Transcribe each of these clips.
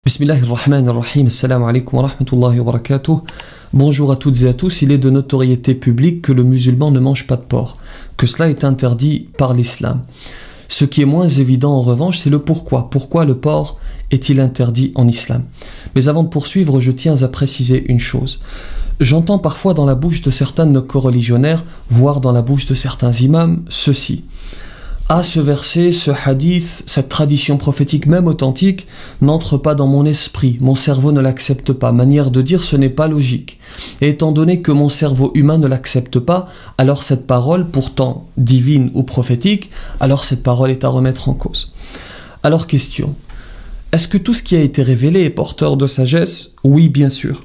Bismillahirrahmanirrahim, assalamu alaikum wa rahmatullahi wa barakatuh. Bonjour à toutes et à tous. Il est de notoriété publique que le musulman ne mange pas de porc, que cela est interdit par l'islam. Ce qui est moins évident en revanche, c'est le pourquoi. Pourquoi le porc est-il interdit en islam? Mais avant de poursuivre, je tiens à préciser une chose. J'entends parfois dans la bouche de certains de nos coreligionnaires, voire dans la bouche de certains imams, ceci. Ah, ce verset, ce hadith, cette tradition prophétique même authentique n'entre pas dans mon esprit, mon cerveau ne l'accepte pas. Manière de dire, ce n'est pas logique. Et étant donné que mon cerveau humain ne l'accepte pas, alors cette parole, pourtant divine ou prophétique, alors cette parole est à remettre en cause. Alors question, est-ce que tout ce qui a été révélé est porteur de sagesse? Oui, bien sûr.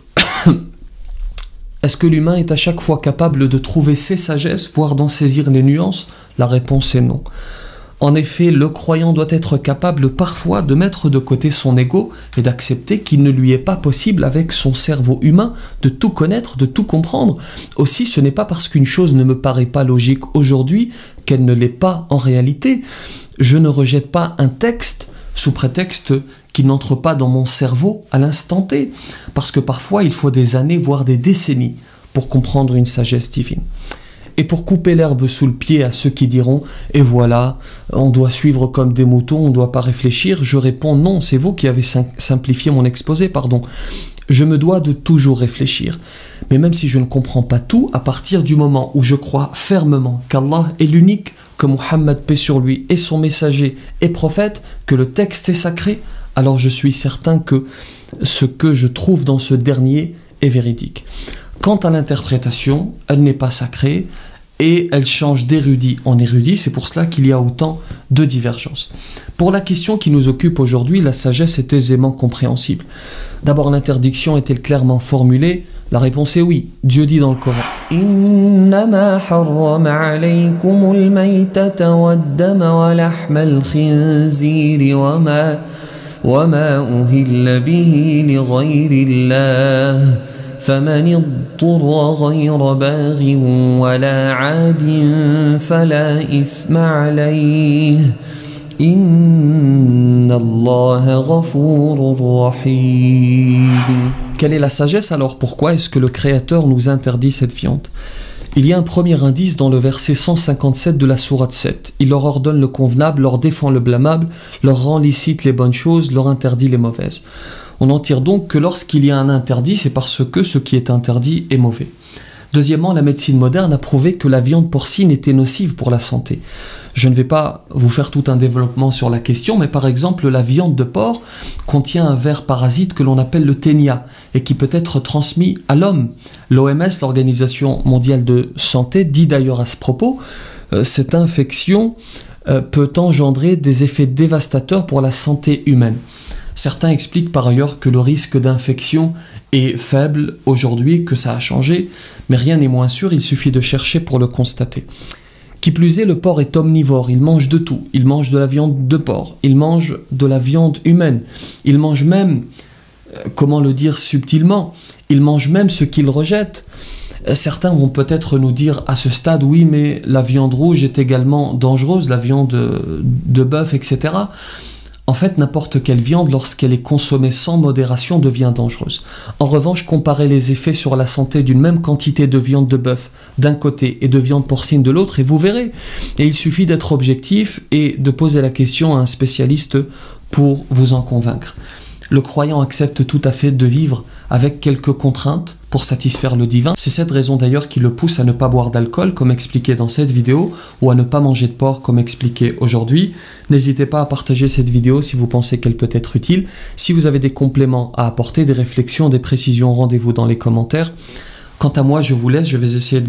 Est-ce que l'humain est à chaque fois capable de trouver ses sagesses, voire d'en saisir les nuances? La réponse est non. En effet, le croyant doit être capable parfois de mettre de côté son ego et d'accepter qu'il ne lui est pas possible avec son cerveau humain de tout connaître, de tout comprendre. Aussi, ce n'est pas parce qu'une chose ne me paraît pas logique aujourd'hui qu'elle ne l'est pas en réalité. Je ne rejette pas un texte sous prétexte qu'il n'entre pas dans mon cerveau à l'instant T, parce que parfois il faut des années, voire des décennies pour comprendre une sagesse divine. Et pour couper l'herbe sous le pied à ceux qui diront « Et voilà, on doit suivre comme des moutons, on ne doit pas réfléchir », je réponds « Non, c'est vous qui avez simplifié mon exposé, pardon. Je me dois de toujours réfléchir. Mais même si je ne comprends pas tout, à partir du moment où je crois fermement qu'Allah est l'unique, que Muhammad, paix sur lui, est son messager et prophète, que le texte est sacré, alors je suis certain que ce que je trouve dans ce dernier est véridique. Quant à l'interprétation, elle n'est pas sacrée et elle change d'érudit en érudit, c'est pour cela qu'il y a autant de divergences. Pour la question qui nous occupe aujourd'hui, la sagesse est aisément compréhensible. D'abord, l'interdiction est-elle clairement formulée? La réponse est oui. Dieu dit dans le Coran Innama harrama alaykumul maytata waddama wa lahmal khinziri wa ma uhilla bihi li ghayrillah فمن اضطر غير باغ ولا عاد فلا إثم عليه إن الله غفور رحيم. Quelle est la sagesse alors? Pourquoi est-ce que le Créateur nous interdit cette viande? Il y a un premier indice dans le verset 157 de la sourate 7. Il leur ordonne le convenable, leur défend le blâmable, leur rend licite les bonnes choses, leur interdit les mauvaises. On en tire donc que lorsqu'il y a un interdit, c'est parce que ce qui est interdit est mauvais. Deuxièmement, la médecine moderne a prouvé que la viande porcine était nocive pour la santé. Je ne vais pas vous faire tout un développement sur la question, mais par exemple, la viande de porc contient un ver parasite que l'on appelle le ténia et qui peut être transmis à l'homme. L'OMS, l'Organisation mondiale de santé, dit d'ailleurs à ce propos, cette infection peut engendrer des effets dévastateurs pour la santé humaine. Certains expliquent par ailleurs que le risque d'infection est faible aujourd'hui, que ça a changé, mais rien n'est moins sûr, il suffit de chercher pour le constater. Qui plus est, le porc est omnivore, il mange de tout. Il mange de la viande de porc, il mange de la viande humaine, il mange même, comment le dire subtilement, il mange même ce qu'il rejette. Certains vont peut-être nous dire à ce stade, oui, mais la viande rouge est également dangereuse, la viande de bœuf, etc. En fait, n'importe quelle viande, lorsqu'elle est consommée sans modération, devient dangereuse. En revanche, comparez les effets sur la santé d'une même quantité de viande de bœuf d'un côté et de viande porcine de l'autre, et vous verrez. Et il suffit d'être objectif et de poser la question à un spécialiste pour vous en convaincre. Le croyant accepte tout à fait de vivre avec quelques contraintes pour satisfaire le divin. C'est cette raison d'ailleurs qui le pousse à ne pas boire d'alcool, comme expliqué dans cette vidéo, ou à ne pas manger de porc, comme expliqué aujourd'hui. N'hésitez pas à partager cette vidéo si vous pensez qu'elle peut être utile. Si vous avez des compléments à apporter, des réflexions, des précisions, rendez-vous dans les commentaires. Quant à moi, je vous laisse, je vais essayer de